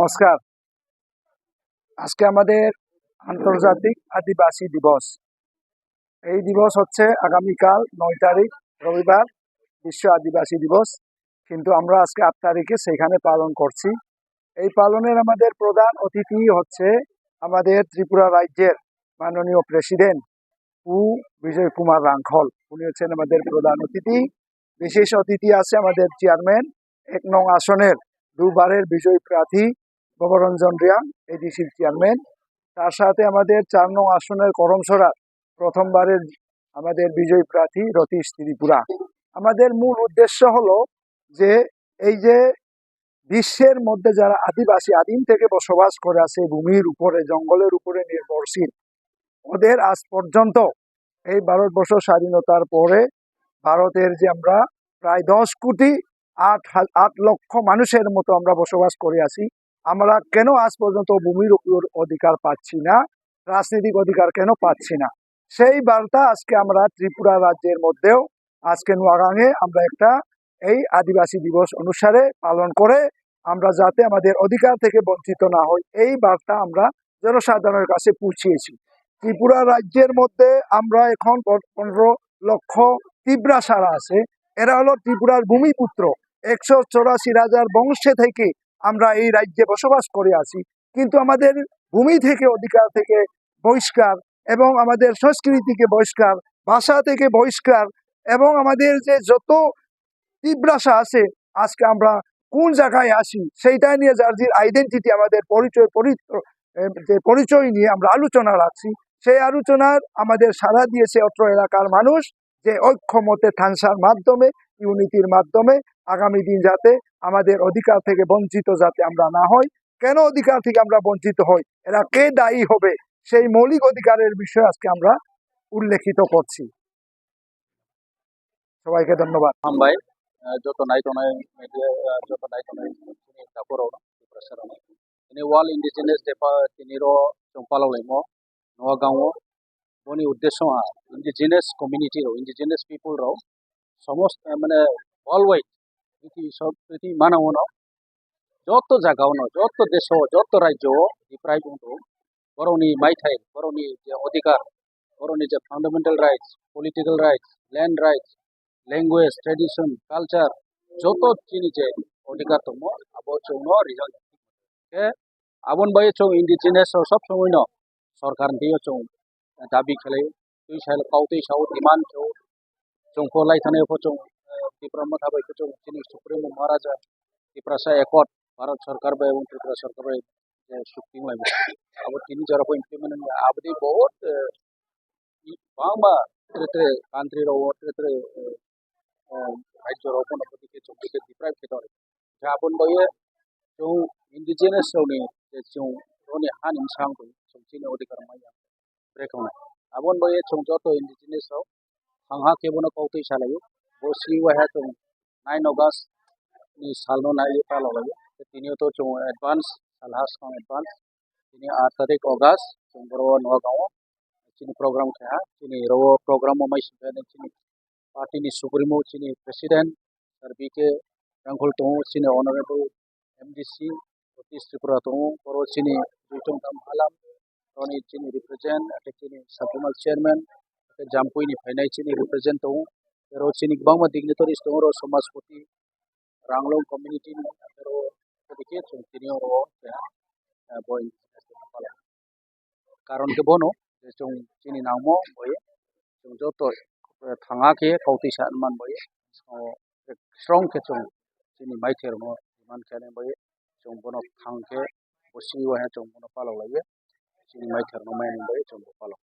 নমস্কার। আজকে আমাদের আন্তর্জাতিক আদিবাসী দিবস। এই দিবস হচ্ছে আগামীকাল 9 তারিখ রবিবার বিশ্ব আদিবাসী দিবস, কিন্তু আমরা আজকে 8 তারিখে সেখানে পালন করছি। এই পালনের আমাদের প্রধান অতিথি হচ্ছে আমাদের ত্রিপুরা রাজ্যের মাননীয় প্রেসিডেন্ট বিজয় কুমার রাঙ্খল। উনি হচ্ছেন আমাদের প্রধান অতিথি। বিশেষ অতিথি আছে আমাদের চেয়ারম্যান 1 নং আসনের দুবারের বিজয়ী প্রার্থী ভবরঞ্জন রিয়াং, এডিসির চেয়ারম্যান। তার সাথে আমাদের 4 নং আসনের করমছড়া প্রথমবারের আমাদের বিজয়ী প্রার্থী রতীশ ত্রিপুরা। আমাদের মূল উদ্দেশ্য হলো যে এই যে বিশ্বের মধ্যে যারা আদিবাসী আদিম থেকে বসবাস করে আছে, ভূমির উপরে জঙ্গলের উপরে নির্ভরশীল, ওদের আজ পর্যন্ত এই ভারতবর্ষ স্বাধীনতার পরে ভারতের যে আমরা প্রায় 10 কোটি 8 লক্ষ মানুষের মতো আমরা বসবাস করে আছি, আমরা কেন আজ পর্যন্ত ভূমির উপর অধিকার পাচ্ছি না, রাজনৈতিক অধিকার কেন পাচ্ছি না? সেই বার্তা আজকে আমরা ত্রিপুরা রাজ্যের মধ্যেও আজকে নোয়াগাঁয়ে আমরা একটা এই আদিবাসী দিবস অনুসারে পালন করে আমরা যাতে আমাদের অধিকার থেকে বঞ্চিত না হই, এই বার্তা আমরা জনসাধারণের কাছে পৌঁছিয়েছি। ত্রিপুরা রাজ্যের মধ্যে আমরা এখন 15 লক্ষ ত্রিপুরা সারা আছে। এরা হলো ত্রিপুরার ভূমিপুত্র। 184,000 বংশে থেকে আমরা এই রাজ্যে বসবাস করে আছি, কিন্তু আমাদের ভূমি থেকে অধিকার থেকে বহিষ্কার, এবং আমাদের সংস্কৃতিকে বহিষ্কার, ভাষা থেকে বহিষ্কার, এবং আমাদের যে যত ত্রিপুরাসা আছে, আজকে আমরা কোন জায়গায় আসি সেইটা নিয়ে যার যে আইডেন্টিটি, আমাদের পরিচয় নিয়ে আমরা আলোচনা রাখছি। সেই আলোচনার আমাদের সাড়া দিয়েছে অত্র এলাকার মানুষ, যে ঐক্যমতে থানসার মাধ্যমে, ইউনিটির মাধ্যমে আগামী দিন যাতে আমাদের অধিকার থেকে বঞ্চিত যাতে আমরা না হই। কেন অধিকার থেকে আমরা বঞ্চিত হই, এরা কে দায়ী হবে, সেই মৌলিক অধিকারের বিষয়ে আজকে আমরা উল্লেখিত করছি। সবাইকে ধন্যবাদ। ভাই যত নাই media যত নাই taporona prasarana ini wal indigenous depa tiniro chompalo lemo noa gawo boni uddesho indigenous community ro indigenous people ro সমস্ত মানে worldwide পৃথিবী মানবনো যত জায়গাও যত দেশ যত রাজ্য প্রায় বন্ধু বরনি মাইথাই বরনি যে অধিকার বরনি যে fundamental rights political rights land rights language, tradition, culture, যত জিনিসে অধিকার তম আবো চৌনো রিজাল্ট কে আবন বাই চৌ ইন্ডিজিনাস সব সময় ন সরকার দিয়ে চৌ দাবি খেলে তুই সাইল কাউতেই সাউ ডিমান্ড চৌ চৌফো লাই থানে ফো চৌ ত্রিপুরা মাথাবাই চৌ চিনি সুপ্রিম মহারাজা ত্রিপুরা একট ভারত সরকার বা এবং ত্রিপুরা সরকার চুক্তি লাই আবো তিনি যারা ইমপ্লিমেন্ট আবদি বহুত বাংবা কান্ট্রি रो রাজ্য রোপণ প্রতিকে চৌকিকে ডিপ্রাইভ খেতে যাবন বয়ে চৌ ইন্ডিজিনাস চৌনি চৌ রনি হান ইনসাং চৌচিনি অধিকার মাইয়া ব্রেকনা আবন বয়ে চৌ যত ইন্ডিজিনাস হাংহা কেবনো কৌতৈ সালাयो বসি ওয়া চৌ 9 অগাস্ট नि सालनो नायो पालो लायो तिनियो तो चौ एडवांस सालहास का एडवांस तिनि 8 तारिख अगास्ट चौ बरो नगाव चिनि प्रोग्राम खा चिनि रो प्रोग्राम माइ सुबेने चिनि पार्टी नि सुप्रीमो चिनि प्रेसिडेंट सर बीके रंगोल तो चिनि ऑनरेबल एमडीसी रतीश त्रिपुरा तो बरो चिनि दुइटम दाम हालाम रोनि चिनि रिप्रेजेंट अटे चिनि सब्रिमल चेयरमैन अटे जामपुइनि फाइनाइ चिनि रिप्रेजेंट तो रो चिनि गोबां डिग्निटरीज तो रो समाजपति रांगलों कम्युनिटी रो दिखे चुनतिनियो रो बय कारण के बनो जों चिनि नामो बय जों जतो थांगा के कौति सानमान बय स्ट्रॉंग के जों चिनि माइथेर नो मान खाने बय जों बनो थांग के बसि वा जों बनो पालो लायो चिनि माइथेर नो माइन बय जों पालो